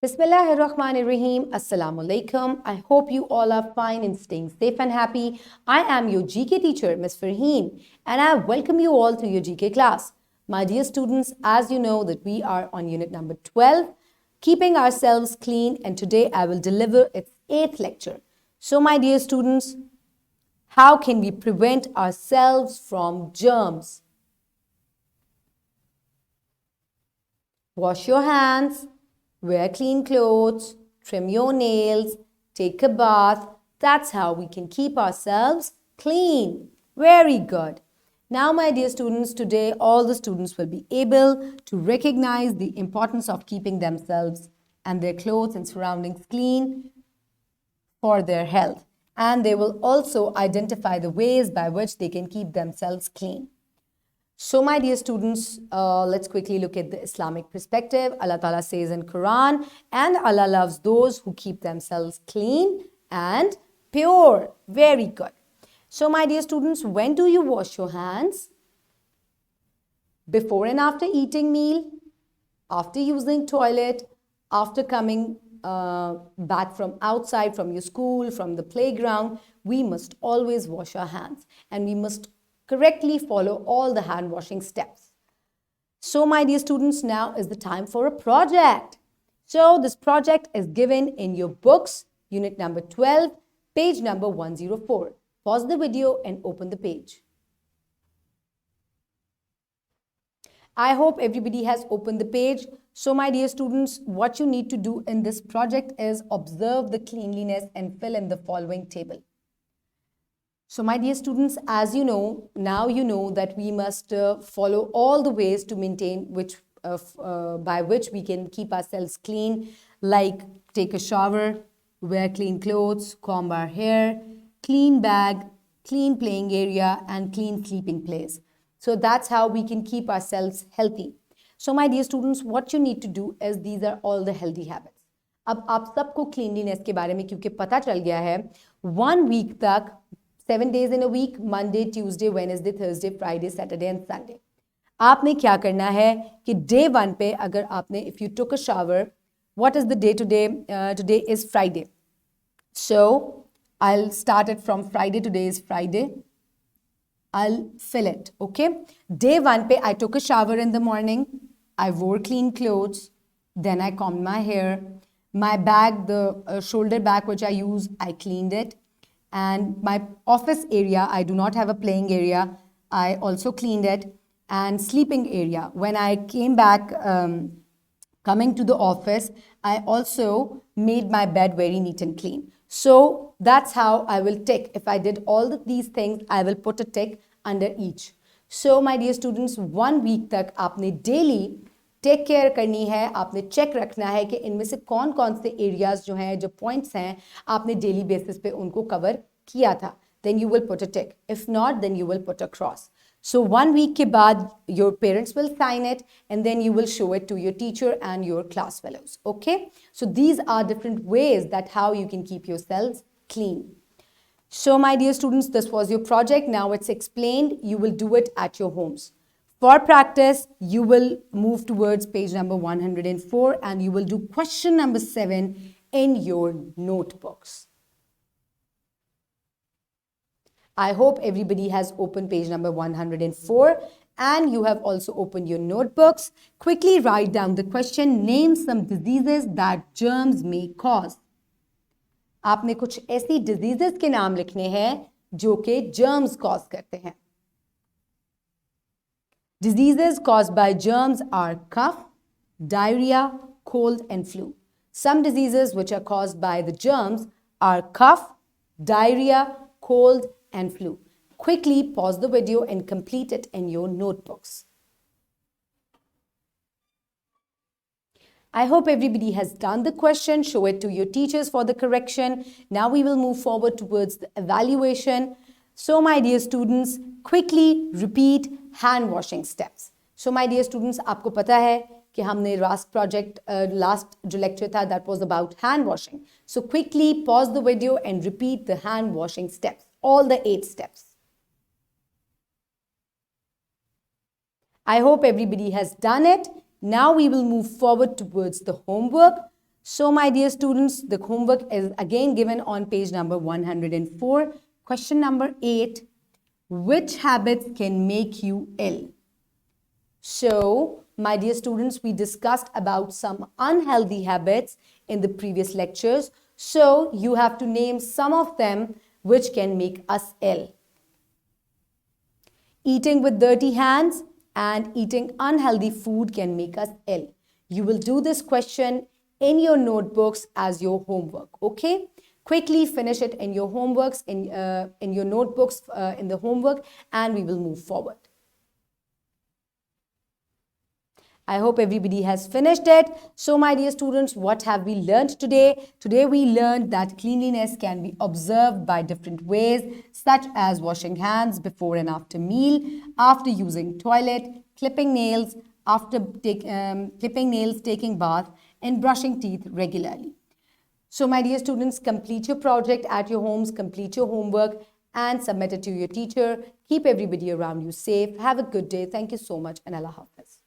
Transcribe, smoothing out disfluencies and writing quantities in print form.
Bismillahirrahmanirrahim. Assalamu alaikum. I hope you all are fine and staying safe and happy. I am your GK teacher, Ms. Farheen, and I welcome you all to your GK class. My dear students, as you know that we are on unit number 12, keeping ourselves clean, and today I will deliver its 8th lecture. So my dear students, how can we prevent ourselves from germs? Wash your hands, wear clean clothes, trim your nails, take a bath. That's how we can keep ourselves clean. Very good. Now, my dear students, today all the students will be able to recognize the importance of keeping themselves and their clothes and surroundings clean for their health. And they will also identify the ways by which they can keep themselves clean. So, my dear students, let's quickly look at the Islamic perspective. Allah Ta'ala says in Quran, and Allah loves those who keep themselves clean and pure. Very good. So, my dear students, when do you wash your hands? Before and after eating meal, after using toilet, after coming back from outside, from your school, from the playground, we must always wash our hands and we must correctly follow all the hand washing steps. So, my dear students, now is the time for a project. So, this project is given in your books, unit number 12, page number 104. Pause the video and open the page. I hope everybody has opened the page. So, my dear students, what you need to do in this project is observe the cleanliness and fill in the following table. So, my dear students, as you know, now you know that we must follow all the ways to maintain by which we can keep ourselves clean, like take a shower, wear clean clothes, comb our hair, clean bag, clean playing area, and clean sleeping place. So, that's how we can keep ourselves healthy. So, my dear students, what you need to do is these are all the healthy habits. अब आप सबको cleanliness के बारे में क्योंकि पता चल गया है 1 week तक 7 days in a week, Monday, Tuesday, Wednesday, Thursday, Friday, Saturday and Sunday. आपने क्या करना है कि day 1 पे अगर आपने if you took a shower, what is the day today? Today is Friday. So, I'll start it from Friday. Today is Friday. I'll fill it, okay? Day 1 pe I took a shower in the morning. I wore clean clothes. Then I combed my hair. My bag, the shoulder bag which I use, I cleaned it. And my office area, I do not have a playing area. I also cleaned it. And sleeping area. When I came back, coming to the office, I also made my bed very neat and clean. So that's how I will tick. If I did all these things, I will put a tick under each. So my dear students, 1 week तक आपने daily take care करनी है, आपने check रखना है कि इनमें से कौन कौन से एरियाज जो हैं, जो पॉइंट्स हैं, आपने डेली बेसिस पे उनको कवर किया था. Then you will put a tick. If not, then you will put a cross. So 1 week के बाद your parents will sign it and then you will show it to your teacher and your class fellows. Okay? So these are different ways that how you can keep yourselves clean. So my dear students, this was your project. Now it's explained. You will do it at your homes. For practice, you will move towards page number 104 and you will do question number 7 in your notebooks. I hope everybody has opened page number 104 and you have also opened your notebooks. Quickly write down the question. Name some diseases that germs may cause. आपने कुछ ऐसी diseases के नाम लिखने हैं जो कि germs cause करते हैं. Diseases caused by germs are cough, diarrhea, cold and flu. Some diseases which are caused by the germs are cough, diarrhea, cold and flu. Quickly pause the video and complete it in your notebooks. I hope everybody has done the question. Show it to your teachers for the correction. Now we will move forward towards the evaluation. So my dear students, quickly repeat hand washing steps. So my dear students, आपको पता है कि हमने last project, last जो lecture था, that was about hand washing. So quickly pause the video and repeat the hand washing steps, all the 8 steps. I hope everybody has done it. Now we will move forward towards the homework. So, my dear students, the homework is again given on page number 104. Question number 8. Which habits can make you ill? So, my dear students, we discussed about some unhealthy habits in the previous lectures. So, you have to name some of them which can make us ill. Eating with dirty hands and eating unhealthy food can make us ill. You will do this question in your notebooks as your homework, okay? Quickly finish it in your homeworks, in your notebooks, in the homework, and we will move forward. I hope everybody has finished it. So, my dear students, what have we learned today? Today, we learned that cleanliness can be observed by different ways, such as washing hands before and after meal, after using toilet, clipping nails, taking bath, and brushing teeth regularly. So, my dear students, complete your project at your homes, complete your homework, and submit it to your teacher. Keep everybody around you safe. Have a good day. Thank you so much, and Allah Hafiz.